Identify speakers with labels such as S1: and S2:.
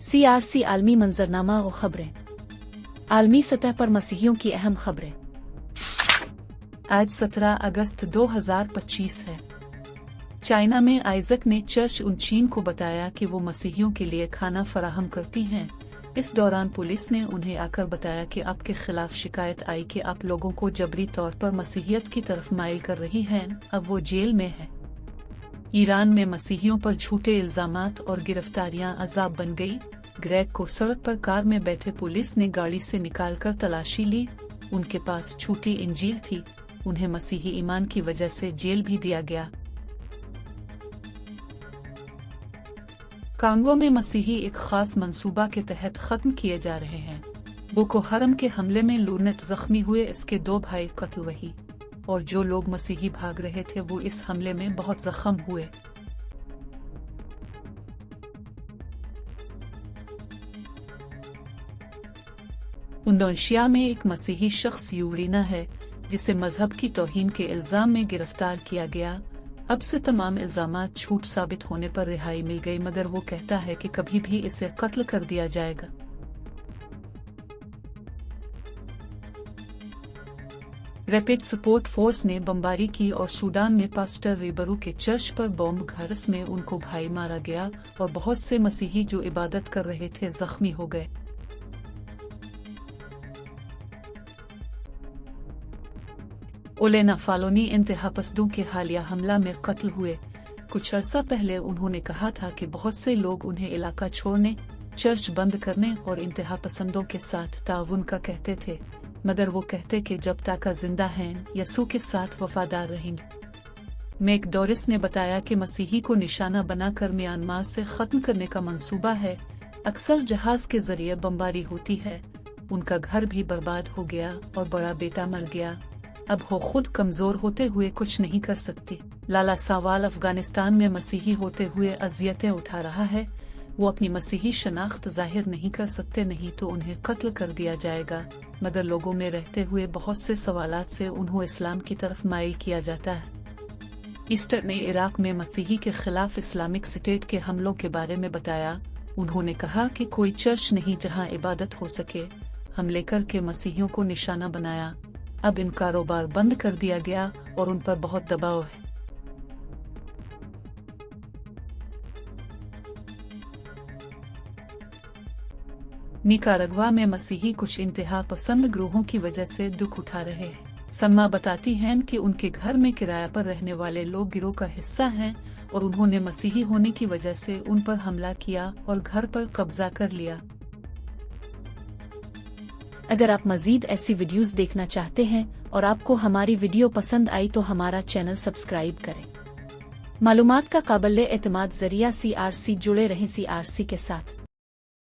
S1: CRC आलमी मंजरनामा और खबरें। आलमी सतह पर मसीहियों की अहम खबरें। आज 17 अगस्त 2025 है। चाइना में आइजक ने चर्च उनचीन को बताया कि वो मसीहियों के लिए खाना फराहम करती हैं। इस दौरान पुलिस ने उन्हें आकर बताया कि आपके खिलाफ शिकायत आई कि आप लोगों को जबरी तौर पर मसीहियत की तरफ माइल कर रही हैं। अब वो जेल में है। ईरान में मसीहियों पर झूठे इल्जामात और गिरफ्तारियां अजाब बन गई। ग्रेग को सड़क पर कार में बैठे पुलिस ने गाड़ी से निकालकर तलाशी ली। उनके पास झूठी इंजील थी। उन्हें मसीही ईमान की वजह से जेल भी दिया गया। कांगो में मसीही एक खास मंसूबा के तहत खत्म किए जा रहे हैं। बोको हरम के हमले में लूनेट जख्मी हुए, इसके 2 भाई कत्ल हुए और जो लोग मसीही भाग रहे थे वो इस हमले में बहुत जख्म हुए। इंडोनेशिया में एक मसीही शख्स यूरीना है जिसे मजहब की तौहीन के इल्जाम में गिरफ्तार किया गया। अब से तमाम इल्जामात झूठ साबित होने पर रिहाई मिल गई, मगर वो कहता है कि कभी भी इसे कत्ल कर दिया जाएगा। रैपिड सपोर्ट फोर्स ने बमबारी की और सूडान में पास्टर रिबरू के चर्च पर बॉम्ब घारस में उनको भाई मारा गया और बहुत से मसीही जो इबादत कर रहे थे जख्मी हो गए। ओलेना फालोनी इंतहा पसंदों के हालिया हमला में कत्ल हुए। कुछ अरसा पहले उन्होंने कहा था कि बहुत से लोग उन्हें इलाका छोड़ने, चर्च बंद करने और इंतहा पसंदों के साथ ताउन का कहते थे, मगर वो कहते कि जब तक जिंदा हैं यसू के साथ वफादार रहेंगे। मैकडोरिस ने बताया कि मसीही को निशाना बनाकर म्यांमार से खत्म करने का मंसूबा है। अक्सर जहाज के जरिए बमबारी होती है। उनका घर भी बर्बाद हो गया और बड़ा बेटा मर गया। अब वो खुद कमजोर होते हुए कुछ नहीं कर सकती। लाला सावाल अफगानिस्तान में मसीही होते हुए अजियतें उठा रहा है। वो अपनी मसीही शनाख्त जाहिर नहीं कर सकते, नहीं तो उन्हें कत्ल कर दिया जाएगा, मगर लोगों में रहते हुए बहुत से सवालात से उन्हें इस्लाम की तरफ माइल किया जाता है। ईस्टर ने इराक में मसीही के खिलाफ इस्लामिक स्टेट के हमलों के बारे में बताया। उन्होंने कहा कि कोई चर्च नहीं जहां इबादत हो सके। हमले करके मसीहियों को निशाना बनाया। अब इन कारोबार बंद कर दिया गया और उन पर बहुत दबाव है। निकाराग्वा में मसीही कुछ इंतहा पसंद ग्रोहों की वजह से दुख उठा रहे हैं। सम्मा बताती हैं कि उनके घर में किराया पर रहने वाले लोग गिरोह का हिस्सा हैं और उन्होंने मसीही होने की वजह से उन पर हमला किया और घर पर कब्जा कर लिया। अगर आप मजीद ऐसी वीडियोस देखना चाहते हैं और आपको हमारी वीडियो पसंद आई तो हमारा चैनल सब्सक्राइब करें। मालूमात का काबिल एतमाद जरिया CRC जुड़े रहें CRC के साथ।